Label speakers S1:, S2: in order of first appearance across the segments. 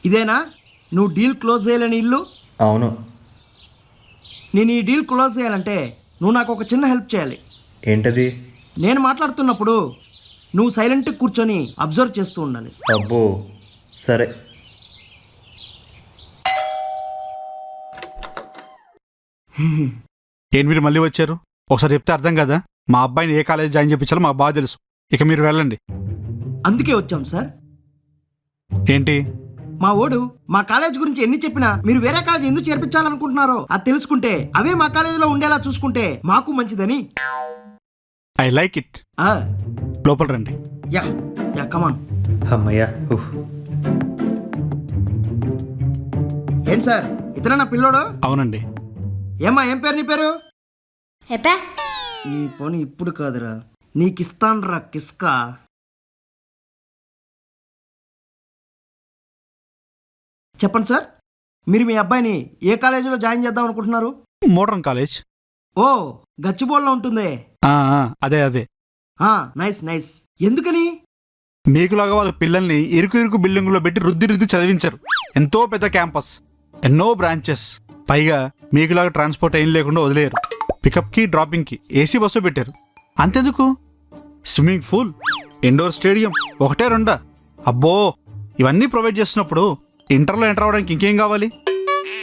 S1: ఇదేనా నువ్వు deal close చేయాలని ఇల్లు?
S2: అవును.
S1: నేను ఈ డీల్ క్లోజ్ చేయాలంటే నువ్వు నాకు ఒక చిన్న హెల్ప్ చేయాలి.
S2: ఏంటది?
S1: నేను మాట్లాడుతున్నప్పుడు నువ్వు సైలెంట్గా కూర్చొని అబ్జర్వ్ చేస్తూ ఉండాలి.
S2: అబ్బో, సరే.
S3: ఏంటి మీరు మళ్ళీ వచ్చారు? ఒకసారి చెప్తే అర్థం కదా. మా అబ్బాయిని ఏ కాలేజ్ జాయిన్ చేయించాలో మాకు బాగా తెలుసు. ఇక మీరు వెళ్ళండి.
S1: అందుకే వచ్చాం సార్.
S3: ఏంటి?
S1: మా ఓడు మా కాలేజ్ గురించి ఎన్ని చెప్పినా మీరు వేరే కాలేజ్ ఎందుకు చేర్పించాలనుకుంటున్నారో అది తెలుసుకుంటే అవే మా కాలేజీలో ఉండేలా చూసుకుంటే మాకు మంచిదని.
S3: I like it. లోపల రండి.
S1: Yeah yeah come on.
S2: అమ్మయ్యా.
S1: ఏం సార్ ఇతనే నా పిల్లోడు?
S3: అవునండి.
S1: ఏమ్మా ఏం పేరు నీ పేరు?
S4: ఎప్పా
S1: నీ పని ఇప్పుడు కాదురా, నీకిస్తాన్రా కిస్కా. చెప్పండి సార్, మీరు మీ అబ్బాయిని ఏ కాలేజీలో జాయిన్ చేద్దాం అనుకుంటున్నారు?
S3: Modern college.
S1: ఓ గచ్చిబోల్లో ఉంటుందే.
S3: అదే అదే.
S1: Nice nice. ఎందుకని?
S3: మీకులాగా వాళ్ళ పిల్లల్ని ఇరుకు ఇరుకు బిల్డింగులో పెట్టి రుద్ది రుద్ది చదివించారు. ఎంతో పెద్ద క్యాంపస్, ఎన్నో బ్రాంచెస్, పైగా మీకులాగా ట్రాన్స్పోర్ట్ ఏం లేకుండా వదిలేరు. పికప్కి డ్రాపింగ్కి ఏసీ బస్సు పెట్టారు. అంతెందుకు, స్విమ్మింగ్ పూల్, ఇండోర్ స్టేడియం, ఒకటే రెండా? అబ్బో, ఇవన్నీ ప్రొవైడ్ చేస్తున్నప్పుడు ఇంటర్లో ఎంటర్ అవ్వడానికి ఇంకేం కావాలి?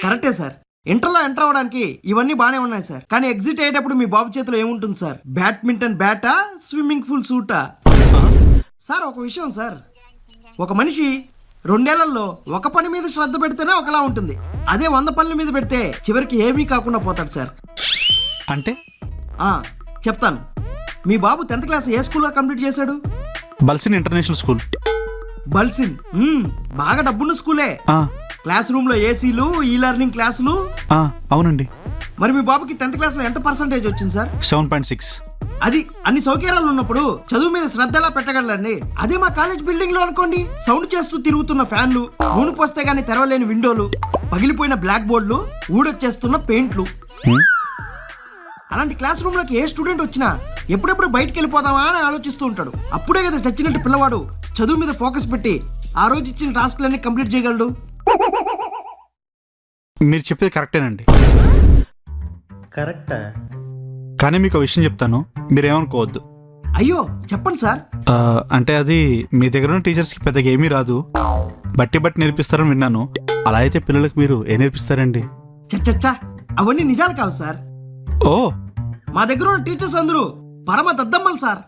S1: కరెక్టే సార్, ఇంటర్లో ఎంటర్ అవ్వడానికి ఇవన్నీ బాగానే ఉన్నాయి సార్. కానీ ఎగ్జిట్ అయ్యేటప్పుడు మీ బాబు చేతిలో ఏముంటుంది సార్? బ్యాడ్మింటన్ బ్యాటా, స్విమ్మింగ్ పూల్ సూటా? సార్ ఒక విషయం సార్, ఒక మనిషి 2 ఏళ్లలో ఒక పని మీద శ్రద్ధ పెడితేనే ఒకలా ఉంటుంది. అదే 100 పనుల మీద పెడితే చివరికి ఏమీ కాకుండా పోతాడు సార్.
S3: అంటే
S1: చెప్తాను. మీ బాబు 10th క్లాస్ ఏ స్కూల్లో కంప్లీట్ చేశాడు?
S3: బల్సిన్ ఇంటర్నేషనల్ స్కూల్.
S1: బల్సిన్ బాగా డబ్బున్న స్కూలే. క్లాస్ రూమ్ లో ఏసీలు, ఈ లెర్నింగ్ క్లాసులు.
S3: అవునండి.
S1: మరి మీ బాబుకి 10th క్లాస్ లో ఎంత పర్సంటేజ్ వచ్చింది సార్?
S3: 7.6.
S1: అది అన్ని సౌకర్యాలు ఉన్నప్పుడు చదువు మీద శ్రద్ధ ఎలా పెట్టగలండి? అదే మా కాలేజ్ బిల్డింగ్ లో అనుకోండి, సౌండ్ చేస్తూ తిరుగుతున్న ఫ్యాన్లు, నూనె పోస్తే గానీ తెరవలేని విండోలు, పగిలిపోయిన బ్లాక్ బోర్డులు, ఊడొచ్చేస్తున్న పెయింట్లు. అలాంటి క్లాస్ రూమ్ లోకి ఏ స్టూడెంట్ వచ్చినా ఎప్పుడెప్పుడు బయటకు వెళ్ళిపోదామా అని ఆలోచిస్తూ ఉంటాడు. అప్పుడే కదా చచ్చినట్టు పిల్లవాడు చదువు మీద ఫోకస్ పెట్టి ఆ రోజు ఇచ్చిన టాస్క్లన్నీ కంప్లీట్ చేయగలడు.
S3: మీరు చెప్పేది కరెక్టేనండి.
S2: కరెక్టా?
S3: కానీ మీకు ఒక విషయం చెప్తాను, మీరేమనుకోవద్దు.
S1: అయ్యో చెప్పండి సార్.
S3: అంటే అది మీ దగ్గర ఉన్న టీచర్స్కి పెద్దగా ఏమీ రాదు, బట్టి నేర్పిస్తారని విన్నాను. అలా అయితే పిల్లలకు మీరు ఏం నేర్పిస్తారండి?
S1: చచ్చచ్చా, అవన్నీ నిజాలు కావు సార్.
S3: ఓ,
S1: మా దగ్గర ఉన్న టీచర్స్ అందరూ పరమ దద్దమ్మలు సార్.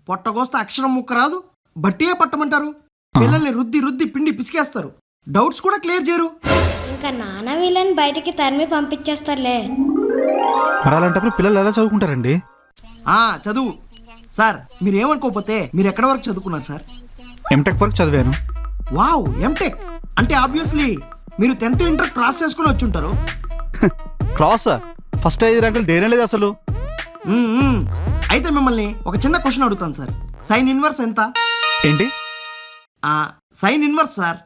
S1: పొట్టగోస్తే అక్షరం ముక్క రాదు, బట్టియే పట్టమంటారు. పిల్లల్ని రుద్ది రుద్ది పిండి పిసికేస్తారు, డౌట్స్ కూడా క్లియర్ చేయరు.
S4: ఇంకా నాన్న వీళ్ళని బయటికి తరిమి పంపించేస్తారులే.
S3: మరి అలాంటప్పుడు పిల్లలు ఎలా చదువుకుంటారండి?
S1: చదువు సార్, మీరు ఏమనుకోకపోతే మీరు ఎక్కడి వరకు చదువుకున్నారు సార్?
S3: ఎంటెక్ వరకు చదివాను.
S1: వావ్, ఎంటెక్ అంటే ఆబ్వియస్లీ మీరు 10th ఇంటర్ క్రాస్ చేసుకుని వచ్చి ఉంటారు.
S3: క్రాసా? ఫస్ట్ 5 ర్యాంకులు దేనే లేదు అసలు.
S1: అయితే మిమ్మల్ని ఒక చిన్న క్వశ్చన్ అడుగుతాను సార్. సైన్ ఇన్వర్స్ ఎంత?
S3: ఏంటి?
S1: Sine inverse sir.